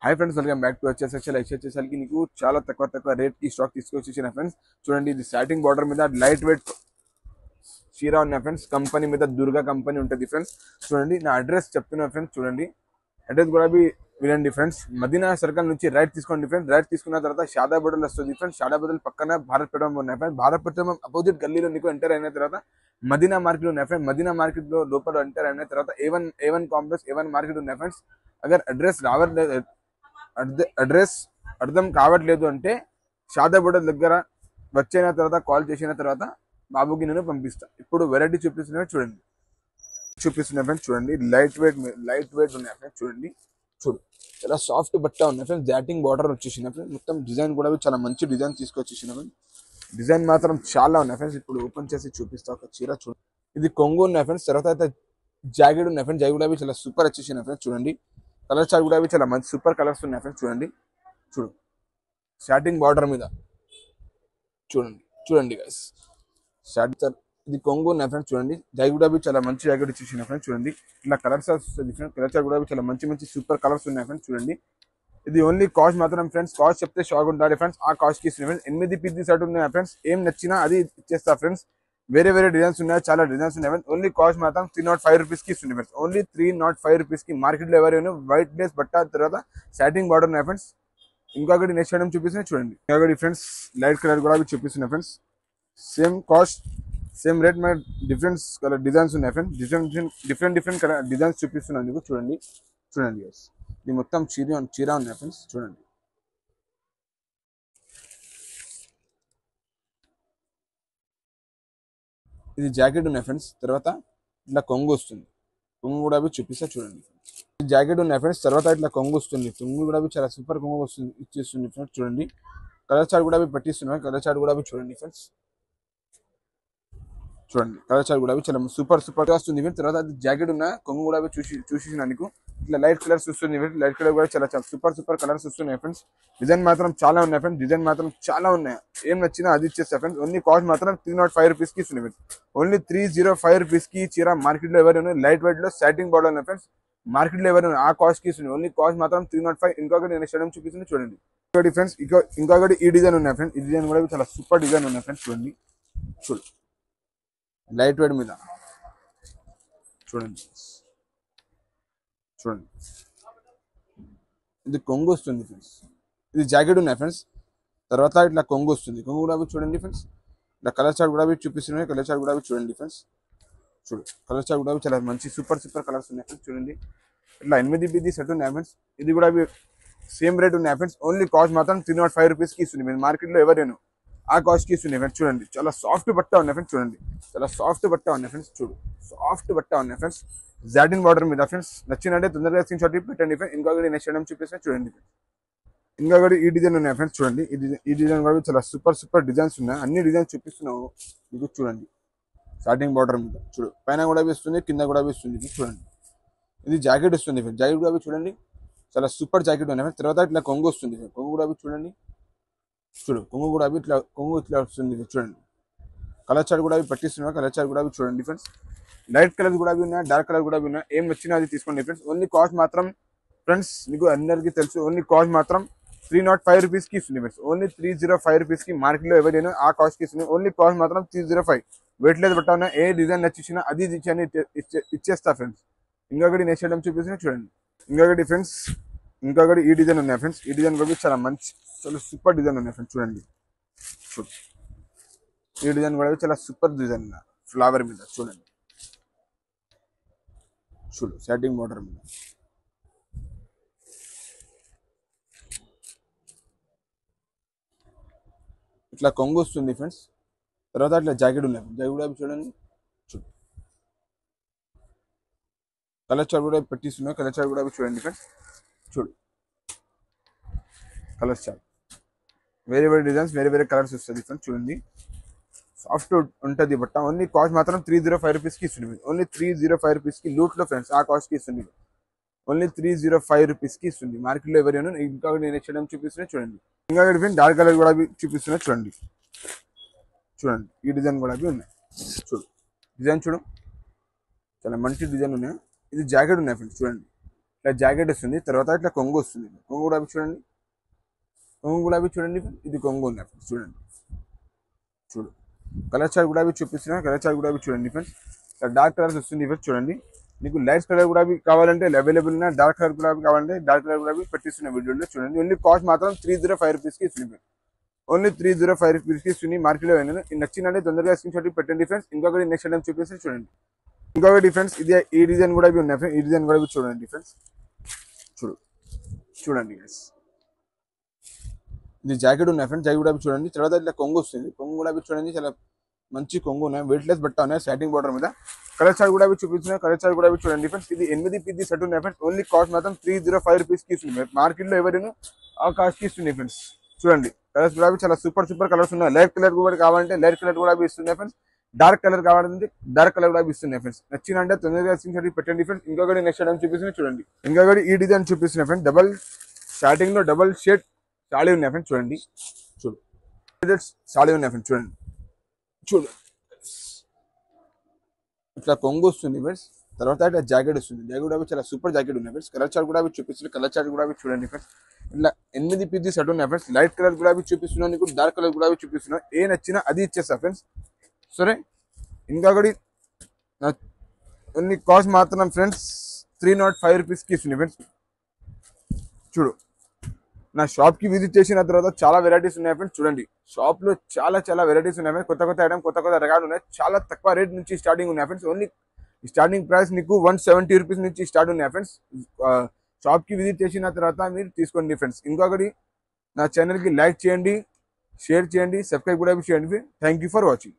Hi friends, welcome back to వచ్చేసరికి నీకు చాలా తక్కువ రేట్ కి స్టాక్ తీసుకొచ్చేసిన ఫ్రెండ్స్. చూడండి, ఇది స్టార్టింగ్ బార్డర్ మీద లైట్ వెయిట్ చీర ఉన్న ఫ్రెండ్స్. కంపెనీ మీద దుర్గా కంపెనీ ఉంటుంది ఫ్రెండ్స్. చూడండి, నా అడ్రస్ చెప్తున్నా ఫ్రెండ్స్. చూడండి, అడ్రస్ కూడా వినండి ఫ్రెండ్స్. మదీనా సర్కిల్ నుంచి రైట్ తీసుకోండి ఫ్రెండ్స్. రైట్ తీసుకున్న తర్వాత షాదా బోర్డర్ వస్తుంది ఫ్రెండ్స్. షాదా బోర్డర్ పక్కన భారత్ పెట్రోల్ ఉన్నాయి ఫ్రెండ్స్. భారత్ పెట్రోల్ అపోజిట్ గల్లీలో నీకు ఎంటర్ అయిన తర్వాత మదీనా మార్కెట్ ఉన్నాయి ఫ్రెండ్స్. మదీనా మార్కెట్ లో లోపల ఎంటర్ అయిన తర్వాత A1 కాంప్లెక్స్ A1 మార్కెట్ ఉన్నాయి ఫ్రెండ్స్. అగర్ అడ్రస్ అర్థం కావట్లేదు అంటే షాదా బోర్డర్ దగ్గర వచ్చిన తర్వాత కాల్ చేసిన తర్వాత బాబుకి నేను పంపిస్తా. ఇప్పుడు వెరైటీ చూపిస్తున్నా ఫ్రెండ్స్. చూడండి, లైట్ వెయిట్ ఉన్నాయి ఫ్రెండ్స్. చూడండి, చాలా సాఫ్ట్ బట్ట ఉన్నాయి ఫ్రెండ్స్. జాటింగ్ బార్డర్ వచ్చేసిన ఫ్రెండ్స్. మొత్తం డిజైన్ కూడా చాలా మంచి డిజైన్ తీసుకొచ్చేసిన ఫ్రెండ్స్. డిజైన్ మాత్రం చాలా ఉన్నాయి ఫ్రెండ్స్. ఇప్పుడు ఓపెన్ చేసి చూపిస్తా ఒక చీర. చూడండి, ఇది కొంగు ఉన్నాయి ఫ్రెండ్స్. తర్వాత అయితే జాకెట్ ఉన్నాయి ఫ్రెండ్స్. జాకెట్ కూడా చాలా సూపర్ వచ్చేసిన ఫ్రెండ్స్. చూడండి, కలర్ చార్ట్ కూడా చాలా మంచి సూపర్ కలర్స్ ఉన్నాయి ఫ్రెండ్స్. చూడండి, స్టార్టింగ్ బార్డర్ మీద చూడండి గైస్. ఇది కొంగు ఉన్నాయి ఫ్రెండ్స్. చూడండి, జాకెట్ కూడా చాలా మంచి జాకెట్ ఇచ్చేసిన ఫ్రెండ్స్. చూడండి, ఇలా కలర్స్ వస్తుంది ఫ్రెండ్స్. కలర్ చార్ట్ కూడా చాలా మంచి సూపర్ కలర్స్ ఉన్నాయి ఫ్రెండ్స్. చూడండి, ఇది ఓన్లీ కాస్ట్ మాత్రం ఫ్రెండ్స్. కాస్ట్ చెప్తే షాక్ ఉంటారు ఫ్రెండ్స్. ఆ కాస్ట్ కి ఇస్తున్నాయి ఫ్రెండ్స్. 8 పీస్ షర్ట్ ఉన్నాయి ఫ్రెండ్స్. ఏం నచ్చినా అది ఇచ్చేస్తా ఫ్రెండ్స్. వేరే డిజైన్స్ ఉన్నాయి, చాలా డిజైన్స్ ఉన్నాయి ఫ్రెండ్స్. ఓన్లీ కాస్ట్ మాత్రం 305 రూపీస్ కి ఇస్తుంది ఫ్రెండ్స్. ఓన్లీ 305 రూపీస్ కి. మార్కెట్ లో ఎవరైనా వైట్ డ్రెస్ బట్ట తర్వాత స్టార్టింగ్ బార్డర్ ఉన్నాయి ఫ్రెండ్స్. ఇంకొకటి నెక్స్ట్ ఐటమ్ చూపిస్తున్నాయి చూడండి. ఇంకొకటి ఫ్రెండ్స్ లైట్ కలర్ కూడా చూపిస్తున్నాయి friends. Same cost same rate మన డిఫరెంట్ కలర్ డిజైన్స్ ఉన్నాయి ఫ్రెండ్స్. డిఫరెంట్ కలర్ డిజైన్స్ చూపిస్తున్నాను మీకు. చూడండి గైస్, ఇది మొత్తం చీర ఉన్నాయి ఫ్రెండ్స్. చూడండి, ఇది జాకెట్ ఉన్నాయి ఫ్రెండ్స్. తర్వాత ఇట్లా కొంగు వస్తుంది. కొంగు కూడా చూపిస్తా చూడండి. ఇది జాకెట్ ఉన్నాయి ఫ్రెండ్స్. తర్వాత ఇట్లా కొంగు వస్తుంది. కొంగు కూడా చాలా సూపర్ కొంగు వస్తుంది ఇచ్చేస్తుంది ఫ్రెండ్స్. చూడండి, కలర్ చార్ట్ కూడా పెట్టిస్తున్నాయి. కలర్ చార్ట్ కూడా చూడండి ఫ్రెండ్స్. చూడండి, కలర్ చార్ట్ కూడా చాలా సూపర్ వస్తుంది. తర్వాత జాకెట్ ఉన్న కొంగు కూడా చూసేసిన నీకు ఇట్లా లైట్ కలర్స్ వస్తుంది. లైట్ కలర్ కూడా చాలా సూపర్ కలర్స్ వస్తున్నాయి ఫ్రెండ్స్. డిజైన్ మాత్రం చాలా ఉన్నాయి ఫ్రెండ్స్. ఏం నచ్చినా అది ఇచ్చేస్తా ఫ్రెండ్స్. ఓన్లీ కాస్ట్ మాత్రం 305 రూపీస్ కి ఇస్తున్నాయి ఫ్రెండ్స్. ఓన్లీ 305 రూపీస్ కి చీర. మార్కెట్ లో ఎవరైనా లైట్ వెయిట్ లో స్టార్టింగ్ బార్డర్ ఉన్నాయి ఫ్రెండ్స్. మార్కెట్ లో ఎవరైనా ఆ కాస్ట్ కి ఇస్తున్నాయి. ఓన్లీ కాస్ట్ మాత్రం 305. ఇంకొకటి నేను షడం చూపిస్తుంది చూడండి. ఇంకొకటి ఫ్రెండ్స్, ఇంకొకటి ఈ డిజైన్ ఉన్నాయి ఫ్రెండ్స్. ఈ డిజైన్ కూడా చాలా సూపర్ డిజైన్ ఉన్నాయి ఫ్రెండ్స్. చూడండి, లైట్ వెయిట్ మీద చూడండి. ఇది కొంగు వస్తుంది ఫ్రెండ్స్. ఇది జాకెట్ ఉన్నాయి ఫ్రెండ్స్. తర్వాత ఇట్లా కొంగు వస్తుంది. కొంగు కూడా చూడండి ఫ్రెండ్స్. ఇట్లా కలర్ చార్ట్ కూడా చూపిస్తున్నాయి. కలర్ చార్ట్ కూడా చూడండి ఫ్రెండ్స్. కలర్ చార్ట్ కూడా చాలా మంచి సూపర్ కలర్స్ ఉన్నాయి ఫ్రెండ్స్. చూడండి, ఇట్లా 8 పీస్ సెట్ ఉన్నాయి ఫ్రెండ్స్. ఇది కూడా సేమ్ రేట్ ఉన్నాయి ఫ్రెండ్స్. ఓన్లీ కాస్ట్ మాత్రం 305 రూపీస్ కి ఇస్తుంది. మీరు మార్కెట్ లో ఎవరైనా ఆ కాస్ట్ కి ఇస్తున్నాయి ఫ్రెండ్స్. చూడండి, చాలా సాఫ్ట్ బట్ట ఉన్నాయి ఫ్రెండ్స్. చూడండి, చాలా సాఫ్ట్ బట్ట ఉన్నాయి ఫ్రెండ్స్. సాఫ్ట్ బట్ట ఉన్నాయి ఫ్రెండ్స్. జాటిన్ బార్డర్ మీద ఫ్రెండ్స్. నచ్చినట్టే తొందరగా స్క్రీన్ షాట్ పెట్టండి ఫ్రెండ్స్. ఇంకొకటి నెక్స్ట్ ఐటమ్ చూపిస్తే చూడండి. ఇంకొకటి ఈ డిజైన్ ఉన్నాయి ఫ్రెండ్స్. చూడండి, ఈ డిజైన్ కూడా చాలా సూపర్ డిజైన్స్ ఉన్నాయి. అన్ని డిజైన్స్ చూపిస్తున్నావు మీకు. చూడండి, స్టార్టింగ్ బార్డర్ మీద పైన కూడా వస్తుంది, కింద కూడా వస్తుంది. చూడండి, ఇది జాకెట్ వస్తుంది ఫ్రెండ్స్. జాకెట్ కూడా చూడండి, చాలా సూపర్ జాకెట్ ఉన్నాయి ఫ్రెండ్స్. తర్వాత ఇట్లా కొంగు వస్తుంది. కొంగు కూడా చూడండి. కొంగు కూడా ఇట్లా వస్తుంది. చూడండి, కలర్ చార్ట్ కూడా పట్టిస్తున్నా. కలర్ చార్ట్ కూడా చూడండి ఫ్రెండ్స్. లైట్ కలర్ కూడా ఉన్నాయి, డార్క్ కలర్ కూడా ఉన్నాయి. ఏం వచ్చినా అది తీసుకోండి ఫ్రెండ్స్. ఓన్లీ కాస్ట్ మాత్రం ఫ్రెండ్స్ మీకు అందరికీ తెలుసు. ఓన్లీ కాస్ట్ మాత్రం 305 రూపీస్ కి ఇస్తుంది ఫ్రెండ్స్. ఓన్లీ 305 రూపీస్ కి. మార్కెట్ లో ఎవరైనా ఆ కాస్ట్ కి ఇస్తుంది. ఓన్లీ కాస్ట్ మాత్రం 305. వెయిట్ లేదు బట్ట ఉన్నా, ఏ డిజైన్ నచ్చినా అది ఇచ్చేస్తా ఫ్రెండ్స్. ఇంకొకటి నెక్స్ట్ ఐటమ్ చూపిస్తున్నా చూడండి. ఇంకొకటి ఫ్రెండ్స్, ఇంకొకటి ఈ డిజైన్ ఉన్నాయి ఫ్రెండ్స్. ఈ డిజైన్ కూడా చాలా సూపర్ డిజైన్ ఉన్నాయి ఫ్రెండ్స్. చూడండి, ఈ డిజైన్ కూడా చాలా సూపర్ డిజైన్ ఉన్నాయి. ఫ్లవర్ మీద చూడండి. సెట్టింగ్ బార్డర్ మీద ఇట్లా కొంగు వస్తుంది ఫ్రెండ్స్. తర్వాత ఇట్లా జాకెట్ ఉన్నాయి. జాకెట్ కూడా చూడండి. కలర్ చార్ట్ కూడా పెట్టిస్తున్నాయి. కలర్ చార్ట్ కూడా చూడండి ఫ్రెండ్స్. కలర్ చార్ట్ వేరే డిజైన్స్, వేరే కలర్స్ వస్తుంది ఫ్రెండ్స్. చూడండి, సాఫ్ట్ ఉంటుంది బట్ట. ఓన్లీ కాస్ట్ మాత్రం 305 రూపీస్ కి ఇస్తుంది. ఓన్లీ 305 రూపీస్ కి లూట్ లో ఫ్రెండ్స్. ఆ కాస్ట్ కి ఇస్తుంది. ఓన్లీ 305 రూపీస్ కి ఇస్తుంది. మార్కెట్ లో ఎవరైనా. ఇంకొకటి నేను నెక్స్ట్ ఐటమ్ చూపిస్తున్నా చూడండి. ఇంకొకటి ఫ్రెండ్స్ డార్క్ కలర్ కూడా చూపిస్తున్నా చూడండి. ఈ డిజైన్ కూడా ఉన్నాయి. డిజైన్ చాలా మంచి డిజైన్ ఉన్నాయి. ఇది జాకెట్ ఉన్నాయి ఫ్రెండ్స్. చూడండి, ఇట్లా జాకెట్ వస్తుంది. తర్వాత ఇట్లా కొంగు వస్తుంది. కొంగు కూడా చూడండి, కొంగు కూడా చూడండి. ఇది కొంగు ఉన్నాయి ఫ్రెండ్స్, చూడండి. చూడు కలర్ చార్ట్ కూడా చూపిస్తున్నా. కలర్ చార్ట్ కూడా చూడండి ఫ్రెండ్స్. ఇట్లా డార్క్ కలర్స్ వస్తుంది ఫ్రెండ్స్, చూడండి. మీకు లైట్ కలర్ కూడా కావాలంటే అవైలబుల్ ఉన్నాయి. డార్క్ కలర్ కూడా కావాలంటే డార్క్ కలర్ కూడా పెట్టిస్తున్న వీడియోలో చూడండి. ఓన్లీ కాస్ట్ మాత్రం 305 రూపీస్కి ఇస్తుంది. ఓన్లీ 305 రూపీస్కి ఇస్తుంది. మార్కెట్లో నచ్చిందంటే తొందరగా స్క్రీన్ షాట్ పెట్టండి ఫ్రెండ్స్. ఇంకొకటి నెక్స్ట్ టైం చూపిస్తే చూడండి. ఇంకొకటి ఫ్రెండ్స్, ఇది ఈ డిజైన్ కూడా ఉన్నాయి ఫ్రెండ్స్. ఈ డిజైన్ కూడా చూడండి ఫ్రెండ్స్. చూడండి గైస్, ఇది జాకెట్ ఉన్నాయి ఫ్రెండ్స్. జాకెట్ కూడా చూడండి. తర్వాత ఇట్లా కొంగు వస్తుంది. కొంగు కూడా చూడండి, చాలా మంచి కొంగు ఉన్నాయి. వెయిట్లెస్ బట్ట ఉన్నాయి స్టార్టింగ్ బార్డర్ మీద. కలర్ చార్ట్ కూడా చూపిస్తున్నాయి. కలర్ చార్ట్ కూడా చూడండి ఫ్రెండ్స్. ఇది 8 పీస్ సెట్ ఉన్నాయి ఫ్రెండ్స్. ఓన్లీ కాస్ట్ మాత్రం 305 రూపీస్కి ఇస్తుంది. మార్కెట్లో ఎవరైనా ఆ కాస్ట్కి ఇస్తుంది ఫ్రెండ్స్. చూడండి కలర్స్ కూడా చాలా సూపర్ కలర్స్ ఉన్నాయి. లైట్ కలర్ కూడా కావాలంటే లైట్ కలర్ కూడా ఇస్తున్నాయి ఫ్రెండ్స్. డార్క్ కలర్ కావాలంటే డార్క్ కలర్ కూడా ఇస్తున్నాయి ఫ్రెండ్స్. నచ్చిందంటే తొందరగా స్క్రీన్ పెట్టండి ఫ్రెండ్స్. ఇంకొకటి నెక్స్ట్ టైం చూపిస్తుంది చూడండి. ఇంకొకటి ఈ డిజైన్ చూపిస్తున్నాయి ఫ్రెండ్స్. డబల్ స్టార్టింగ్ లో డబల్ షేడ్ సాడీ ఉన్నాయి ఫ్రెండ్స్. చూడండి, సాడీ ఉన్నాయి ఫ్రెండ్స్. చూడండి ఇట్లా కొంగు వస్తుంది ఫ్రెండ్స్. తర్వాత ఇట్లా జాకెట్ వస్తుంది. జాకెట్ కూడా చాలా సూపర్ జాకెట్ ఉన్నాయి ఫ్రెండ్స్. కలర్ చార్ట్ కూడా చూపిస్తుంది. కలర్ చార్ట్ కూడా చూడండి ఫ్రెండ్స్. ఇట్లా 8 పీస్ సెట్ ఉన్నాయి ఫ్రెండ్స్. లైట్ కలర్ కూడా చూపిస్తున్నాను, నీకు డార్క్ కలర్ కూడా చూపిస్తున్నాను. ఏ నచ్చినా అది ఇచ్చేస్తా ఫ్రెండ్స్. సరే, ఇంకొకటి ఓన్లీ కాస్ట్ మాత్రం ఫ్రెండ్స్ 305 రూపీస్కి ఇస్తుంది ఫ్రెండ్స్. చూడు, నా షాప్కి విజిట్ చేసిన తర్వాత చాలా వెరైటీస్ ఉన్నాయి ఫ్రెండ్స్. చూడండి, షాప్లో చాలా వెరైటీస్ ఉన్నాయి ఫ్రెండ్స్. కొత్త ఐటమ్, కొత్త రకాలు ఉన్నాయి. చాలా తక్కువ రేట్ నుంచి స్టార్టింగ్ ఉన్నాయి ఫ్రెండ్స్. ఓన్లీ స్టార్టింగ్ ప్రైస్ నీకు 170 రూపీస్ నుంచి స్టార్ట్ ఉన్నాయి ఫ్రెండ్స్. షాప్కి విజిట్ చేసిన తర్వాత మీరు తీసుకోండి ఫ్రెండ్స్. ఇంకొకటి, నా ఛానల్కి లైక్ చేయండి, షేర్ చేయండి, సబ్స్క్రైబ్ కూడా చేయండి. Thank you for watching.